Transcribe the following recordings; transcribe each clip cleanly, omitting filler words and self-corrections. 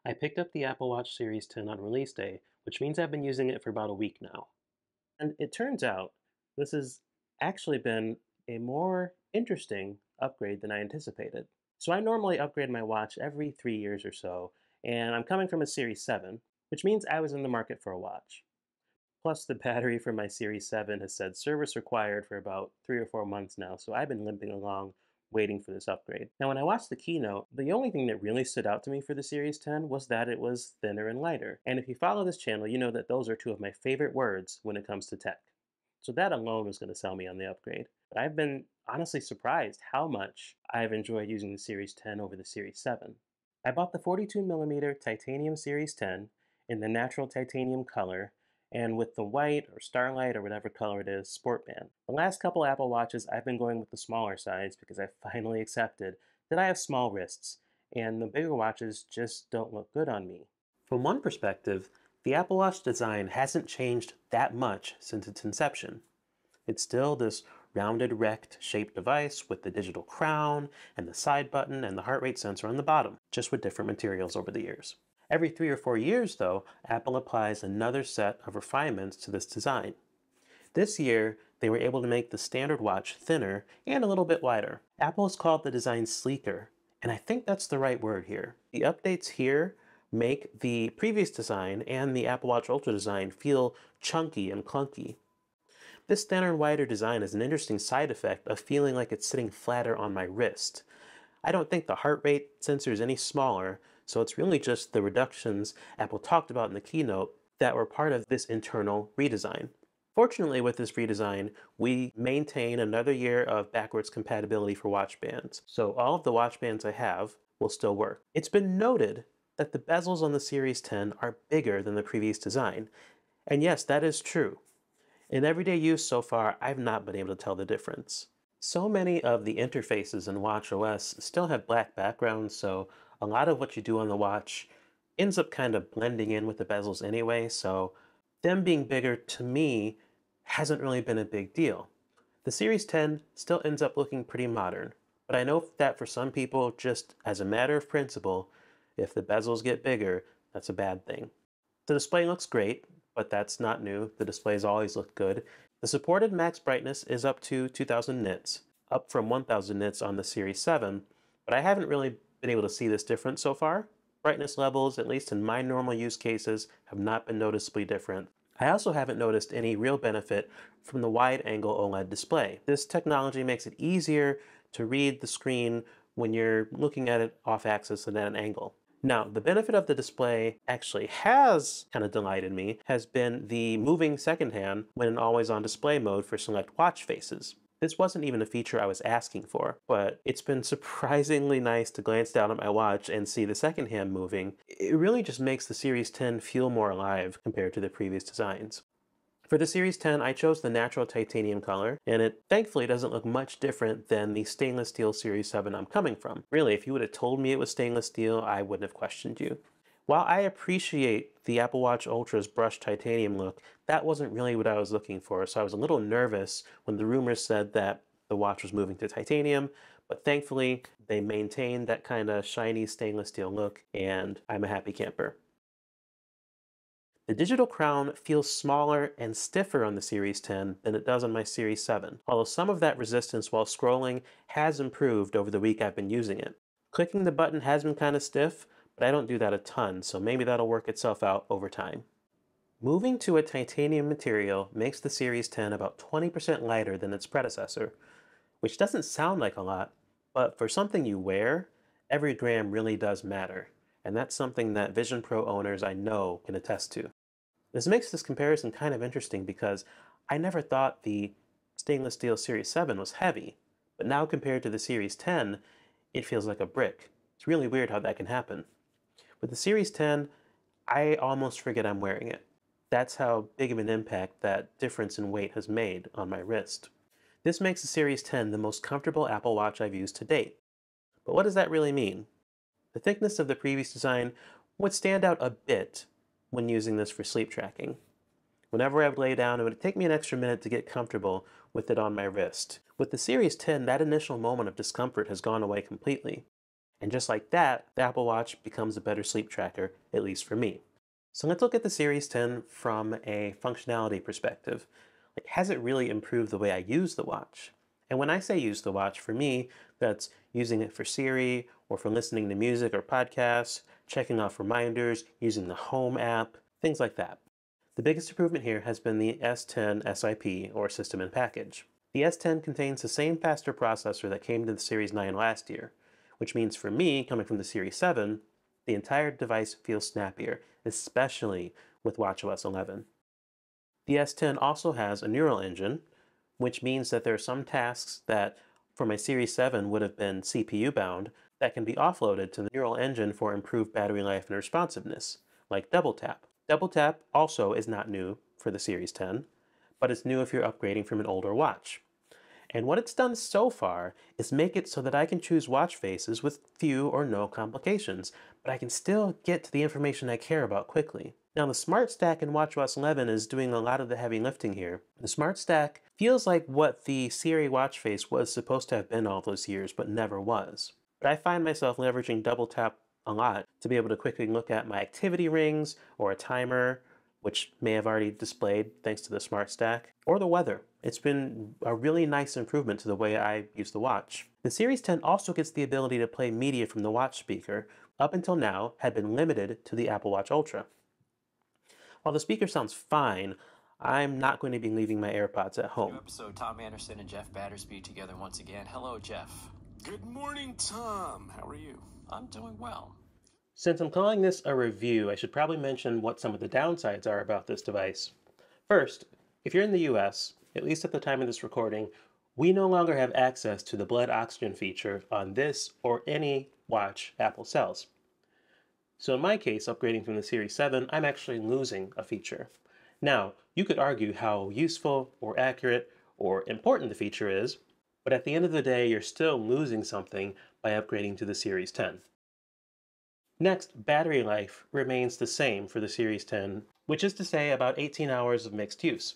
I picked up the Apple Watch Series 10 on release day, which means I've been using it for about a week now. And it turns out this has actually been a more interesting upgrade than I anticipated. So I normally upgrade my watch every 3 years or so, and I'm coming from a Series 7, which means I was in the market for a watch. Plus, the battery for my Series 7 has said service required for about 3 or 4 months now, so I've been limping along waiting for this upgrade. Now, when I watched the keynote, the only thing that really stood out to me for the Series 10 was that it was thinner and lighter. And if you follow this channel, you know that those are two of my favorite words when it comes to tech. So that alone was going to sell me on the upgrade. But I've been honestly surprised how much I've enjoyed using the Series 10 over the Series 7. I bought the 42mm titanium Series 10 in the natural titanium color and with the white or starlight or whatever color it is, sport band. The last couple Apple Watches, I've been going with the smaller size because I finally accepted that I have small wrists, and the bigger watches just don't look good on me. From one perspective, the Apple Watch design hasn't changed that much since its inception. It's still this rounded rect shaped device with the digital crown and the side button and the heart rate sensor on the bottom, just with different materials over the years. Every 3 or 4 years, though, Apple applies another set of refinements to this design. This year, they were able to make the standard watch thinner and a little bit wider. Apple has called the design sleeker, and I think that's the right word here. The updates here make the previous design and the Apple Watch Ultra design feel chunky and clunky. This thinner and wider design is an interesting side effect of feeling like it's sitting flatter on my wrist. I don't think the heart rate sensor is any smaller, so it's really just the reductions Apple talked about in the keynote that were part of this internal redesign. Fortunately, with this redesign, we maintain another year of backwards compatibility for watch bands, so all of the watch bands I have will still work. It's been noted that the bezels on the Series 10 are bigger than the previous design, and yes, that is true. In everyday use so far, I've not been able to tell the difference. So many of the interfaces in watchOS still have black backgrounds, so a lot of what you do on the watch ends up kind of blending in with the bezels anyway, so them being bigger to me hasn't really been a big deal. The Series 10 still ends up looking pretty modern, but I know that for some people, just as a matter of principle, if the bezels get bigger, that's a bad thing. The display looks great, but that's not new. The display's always looked good. The supported max brightness is up to 2000 nits, up from 1000 nits on the Series 7, but I haven't really been able to see this difference so far. Brightness levels, at least in my normal use cases, have not been noticeably different. I also haven't noticed any real benefit from the wide-angle OLED display. This technology makes it easier to read the screen when you're looking at it off-axis and at an angle. Now, the benefit of the display actually has kind of delighted me has been the moving second hand when in always-on display mode for select watch faces. This wasn't even a feature I was asking for, but it's been surprisingly nice to glance down at my watch and see the second hand moving. It really just makes the Series 10 feel more alive compared to the previous designs. For the Series 10, I chose the natural titanium color, and it thankfully doesn't look much different than the stainless steel Series 7 I'm coming from. Really, if you would have told me it was stainless steel, I wouldn't have questioned you. While I appreciate the Apple Watch Ultra's brushed titanium look, that wasn't really what I was looking for, so I was a little nervous when the rumors said that the watch was moving to titanium, but thankfully they maintained that kind of shiny stainless steel look, and I'm a happy camper. The digital crown feels smaller and stiffer on the Series 10 than it does on my Series 7, although some of that resistance while scrolling has improved over the week I've been using it. Clicking the button has been kind of stiff, but I don't do that a ton, so maybe that'll work itself out over time. Moving to a titanium material makes the Series 10 about 20% lighter than its predecessor, which doesn't sound like a lot, but for something you wear, every gram really does matter, and that's something that Vision Pro owners I know can attest to. This makes this comparison kind of interesting because I never thought the stainless steel Series 7 was heavy, but now compared to the Series 10, it feels like a brick. It's really weird how that can happen. With the Series 10, I almost forget I'm wearing it. That's how big of an impact that difference in weight has made on my wrist. This makes the Series 10 the most comfortable Apple Watch I've used to date. But what does that really mean? The thickness of the previous design would stand out a bit when using this for sleep tracking. Whenever I would lay down, it would take me an extra minute to get comfortable with it on my wrist. With the Series 10, that initial moment of discomfort has gone away completely. And just like that, the Apple Watch becomes a better sleep tracker, at least for me. So let's look at the Series 10 from a functionality perspective. Like, has it really improved the way I use the watch? And when I say use the watch, for me, that's using it for Siri or for listening to music or podcasts, checking off reminders, using the Home app, things like that. The biggest improvement here has been the S10 SiP, or System in Package. The S10 contains the same faster processor that came to the Series 9 last year, which means for me, coming from the Series 7, the entire device feels snappier, especially with watchOS 11. The S10 also has a neural engine, which means that there are some tasks that for my Series 7 would have been CPU bound that can be offloaded to the neural engine for improved battery life and responsiveness, like double tap. Double tap also is not new for the Series 10, but it's new if you're upgrading from an older watch. And what it's done so far is make it so that I can choose watch faces with few or no complications, but I can still get to the information I care about quickly. Now the Smart Stack in watchOS 11 is doing a lot of the heavy lifting here. The Smart Stack feels like what the Siri watch face was supposed to have been all those years, but never was. But I find myself leveraging double tap a lot to be able to quickly look at my activity rings or a timer, which may have already displayed thanks to the Smart Stack, or the weather. It's been a really nice improvement to the way I use the watch. The Series 10 also gets the ability to play media from the watch speaker, up until now had been limited to the Apple Watch Ultra. While the speaker sounds fine, I'm not going to be leaving my AirPods at home. New episode, Tom Anderson and Jeff Battersby together once again. Hello, Jeff. Good morning, Tom. How are you? I'm doing well. Since I'm calling this a review, I should probably mention what some of the downsides are about this device. First, if you're in the US, at least at the time of this recording, we no longer have access to the blood oxygen feature on this or any watch Apple sells. So in my case, upgrading from the Series 7, I'm actually losing a feature. Now, you could argue how useful or accurate or important the feature is, but at the end of the day, you're still losing something by upgrading to the Series 10. Next, battery life remains the same for the Series 10, which is to say about 18 hours of mixed use.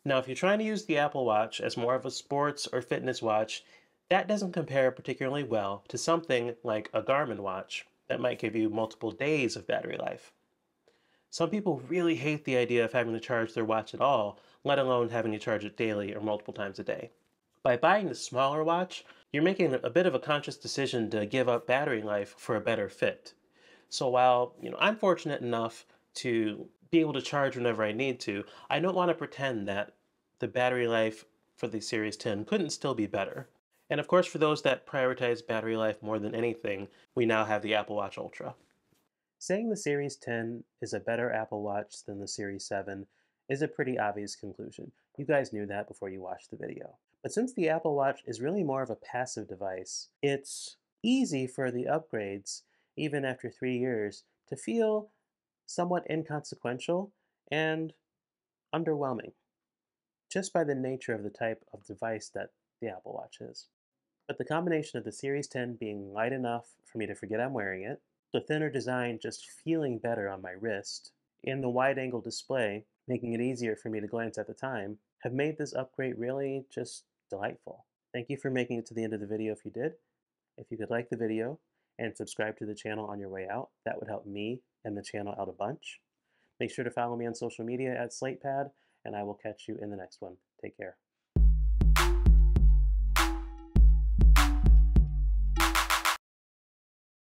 Now, if you're trying to use the Apple Watch as more of a sports or fitness watch, that doesn't compare particularly well to something like a Garmin watch that might give you multiple days of battery life. Some people really hate the idea of having to charge their watch at all, let alone having to charge it daily or multiple times a day. By buying the smaller watch, you're making a bit of a conscious decision to give up battery life for a better fit. So while, I'm fortunate enough to be able to charge whenever I need to, I don't want to pretend that the battery life for the Series 10 couldn't still be better. And of course, for those that prioritize battery life more than anything, we now have the Apple Watch Ultra. Saying the Series 10 is a better Apple Watch than the Series 7 is a pretty obvious conclusion. You guys knew that before you watched the video. But since the Apple Watch is really more of a passive device, it's easy for the upgrades, even after 3 years, to feel somewhat inconsequential and underwhelming, just by the nature of the type of device that the Apple Watch is. But the combination of the Series 10 being light enough for me to forget I'm wearing it, the thinner design just feeling better on my wrist, and the wide-angle display making it easier for me to glance at the time, have made this upgrade really just delightful. Thank you for making it to the end of the video if you did. If you could like the video and subscribe to the channel on your way out, that would help me and the channel out a bunch. Make sure to follow me on social media at SlatePad, and I will catch you in the next one. Take care.